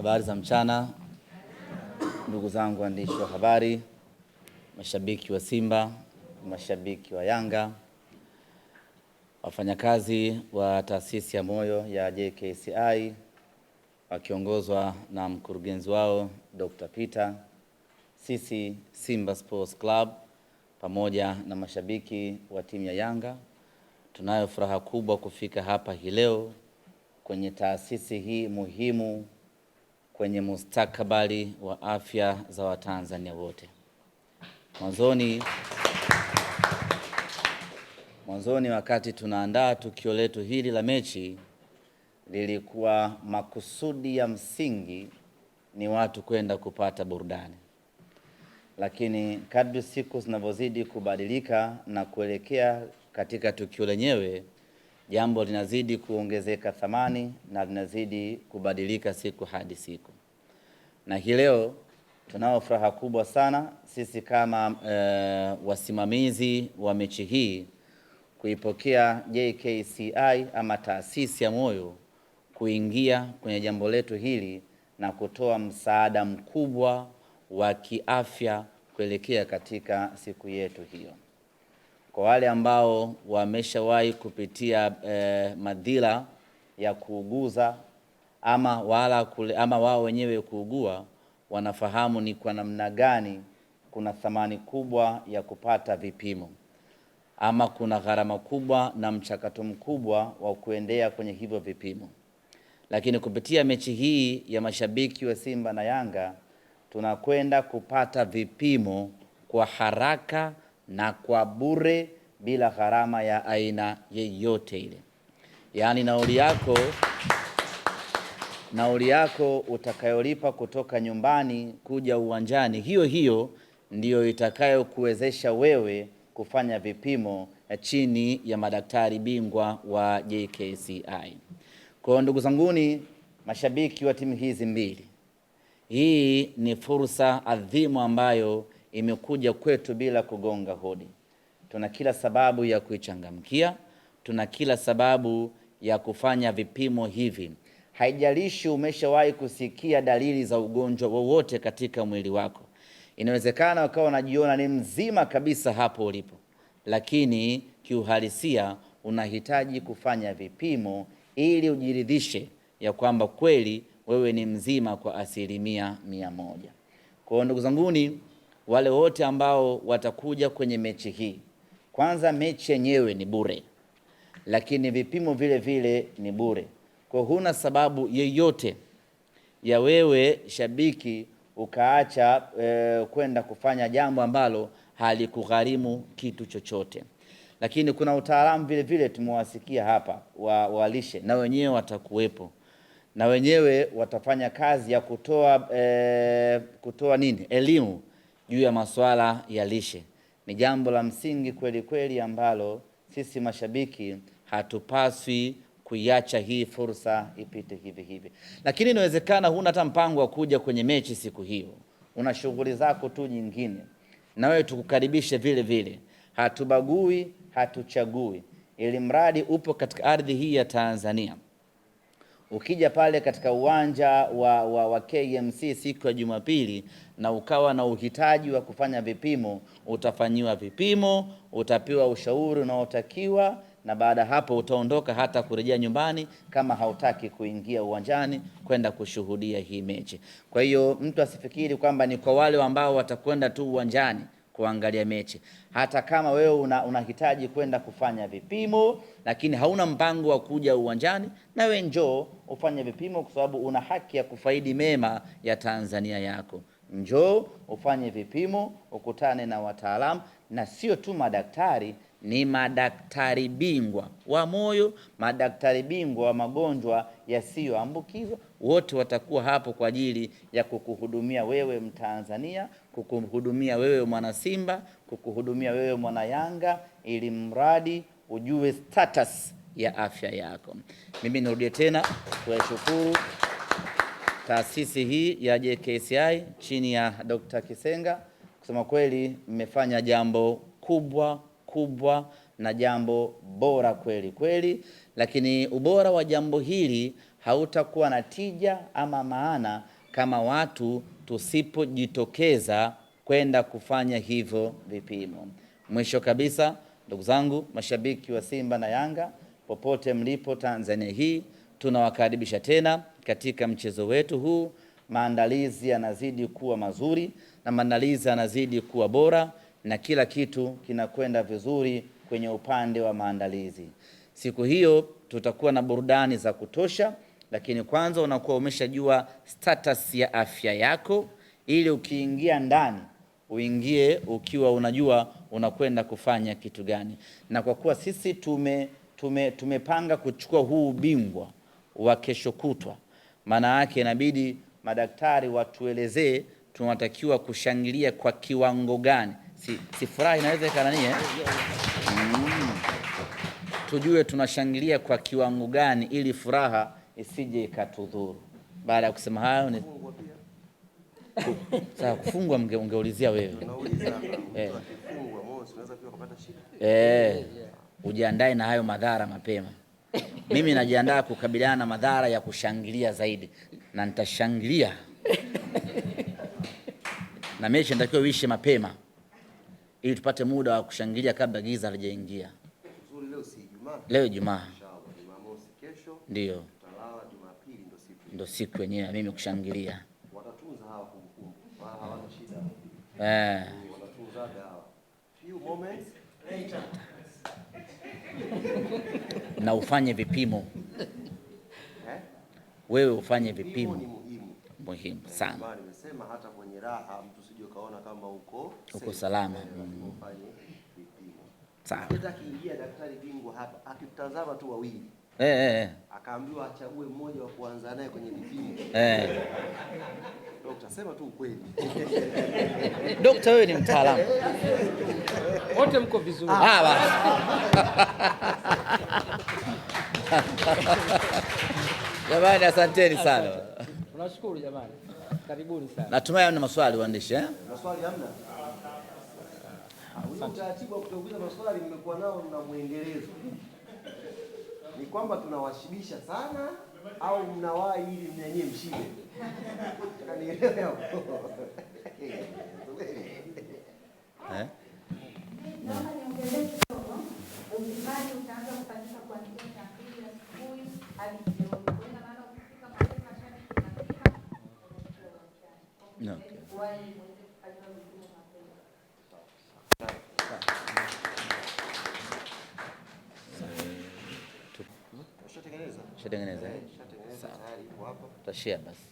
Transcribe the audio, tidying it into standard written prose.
Habari za mchana, ndugu zangu waandishi wa habari, mashabiki wa Simba, mashabiki wa Yanga, wafanyakazi wa taasisi ya moyo ya JKCI wakiongozwa na mkurugenzi wao Dr. Peter, sisi Simba Sports Club pamoja na mashabiki wa timu ya Yanga, tunayo furaha kubwa kufika hapa hii leo kwenye taasisi hii muhimu kwenye mustakabali wa afya za Watanzania wote. Mwanzoni wakati tunaandaa tukio letu hili la mechi, lilikuwa makusudi ya msingi ni watu kwenda kupata burudani. Lakini kadri siku zinavyozidi kubadilika na kuelekea katika tukio lenyewe, jambo linazidi kuongezeka thamani na linazidi kubadilika siku hadi siku. Na hii leo tunao furaha kubwa sana sisi kama wasimamizi wa mechi hii kuipokea JKCI ama taasisi ya moyo kuingia kwenye jambo letu hili na kutoa msaada mkubwa wa kiafya kuelekea katika siku yetu hiyo. Kwa wale ambao wameshawahi kupitia madhila ya kuuguza ama wao wenyewe kuugua, wanafahamu ni kwa namna gani kuna thamani kubwa ya kupata vipimo, ama kuna gharama kubwa na mchakato mkubwa wa kuendea kwenye hivyo vipimo. Lakini kupitia mechi hii ya mashabiki wa Simba na Yanga, tunakwenda kupata vipimo kwa haraka na kwa bure bila gharama ya aina yeyote ile. Yaani nauli yako utakayolipa kutoka nyumbani kuja uwanjani, hiyo ndiyo itakayokuwezesha wewe kufanya vipimo chini ya madaktari bingwa wa JKCI. Kwa ndugu zanguni mashabiki wa timu hizi mbili, hii ni fursa adhimu ambayo imekuja kwetu bila kugonga hodi. Tuna kila sababu ya kuichangamkia, tuna kila sababu ya kufanya vipimo hivi. Haijalishi umeshawahi kusikia dalili za ugonjwa wowote katika mwili wako. Inawezekana ukawa unajiona ni mzima kabisa hapo ulipo, lakini kiuhalisia unahitaji kufanya vipimo ili ujiridhishe ya kwamba kweli wewe ni mzima kwa 100%. Kwa ndugu zanguni, wale wote ambao watakuja kwenye mechi hii, kwanza mechi yenyewe ni bure, lakini vipimo vile vile ni bure. Kwa huna sababu yeyote ya wewe shabiki ukaacha kwenda kufanya jambo ambalo halikugharimu kitu chochote. Lakini kuna utaalamu vile vile tumewasikia hapa wa lishe, na wenyewe watakuwepo, na wenyewe watafanya kazi ya kutoa elimu juu ya masuala ya lishe. Ni jambo la msingi kweli kweli ambalo sisi mashabiki hatupaswi kuiacha hii fursa ipite hivi. Lakini inawezekana huna hata mpango wa kuja kwenye mechi siku hiyo, una shughuli zako tu nyingine, na wewe tukukaribishe vile vile. Hatubagui, hatuchagui, ili mradi upo katika ardhi hii ya Tanzania. Ukija pale katika uwanja wa KMC siku ya Jumapili na ukawa na uhitaji wa kufanya vipimo, utafanyiwa vipimo, utapewa ushauri unaotakiwa, na baada hapo utaondoka hata kurejea nyumbani kama hautaki kuingia uwanjani kwenda kushuhudia hii mechi. Kwa hiyo mtu asifikiri kwamba ni kwa wale ambao watakwenda tu uwanjani kuangalia mechi. Hata kama wewe unahitaji kwenda kufanya vipimo lakini hauna mpango wa kuja uwanjani, na wewe njoo ufanye vipimo, kwa sababu una haki ya kufaidi mema ya Tanzania yako. Njoo ufanye vipimo, ukutane na wataalamu, na sio tu madaktari, ni madaktari bingwa wa moyo, madaktari bingwa wa magonjwa yasiyoambukizwa. Wote watakuwa hapo kwa ajili ya kukuhudumia wewe Mtanzania, kukuhudumia wewe mwana Simba, kukuhudumia wewe mwana Yanga, ili mradi ujue status ya afya yako. Mimi nirudie tena kuwashukuru taasisi hii ya JKCI chini ya Dr. Kisenga. Kusema kweli mmefanya jambo kubwa na jambo bora lakini ubora wa jambo hili hautakuwa na tija ama maana kama watu tusipojitokeza kwenda kufanya hivyo vipimo. Mwisho kabisa, ndugu zangu mashabiki wa Simba na Yanga popote mlipo Tanzania hii, tunawakaribisha tena katika mchezo wetu huu. Maandalizi yanazidi kuwa mazuri na maandalizi yanazidi kuwa bora na kila kitu kinakwenda vizuri kwenye upande wa maandalizi. Siku hiyo tutakuwa na burudani za kutosha, lakini kwanza unakuwa umeshajua status ya afya yako, ili ukiingia ndani uingie ukiwa unajua unakwenda kufanya kitu gani. Na kwa kuwa sisi tumepanga kuchukua huu ubingwa wa kesho kutwa, maana yake inabidi madaktari watuelezee tunatakiwa kushangilia kwa kiwango gani. Si furaha inawezekana nini tujue tunashangilia kwa kiwango gani ili furaha isije ikatudhuru. Baada ya kusema hayo ni sasa kufungwa ungeulizia wewe. Ujiandae na hayo madhara mapema. Mimi najiandaa kukabiliana na madhara ya kushangilia zaidi, na nitashangilia. Na mechi natakiwa uishe mapema ili tupate muda wa kushangilia kabla giza halijaingia. Leo Ijumaa. Jumamosi kesho. Ndio. Tutalala Jumapili ndo siku yenyewe mimi kushangilia. Watatunza hawa kumbukumbu. Hawana shida. Watatunza hawa. Few moments later. Na ufanye vipimo. Wewe ufanye vipimo. Ni muhimu sana. Nimesema hata kwenye raha mtu sije kaona kama uko salama. Ufanye vipimo. Sawa. Hata kiingia daktari bingwa hapa akitazama tu wawili. Akaambiwa achague mmoja wa kuanza naye kwenye vipimo. Daktari sema tu ukweli. Daktari wewe ni mtaalamu. Wote mko vizuri. Jamani, asanteni sana. Tunashukuru jamani. Karibuni sana. Natumai hamna maswali waandishi Maswali hamna? Utaratibu wa kuuliza maswali mmekuwa nao na muendelezo. Ni kwamba tunawashibisha sana au mnawahi ili mnyenye mshibe? Kanielewa hapo. Naomba niongezee kidogo. Upimaji utaanza kufanyika kuanzia saa 2 asubuhi hadi jioni. Kwa maana ukifika mapema sana tunapima. Okay. Shatengeneza. Tayari hapo. Tashare basi.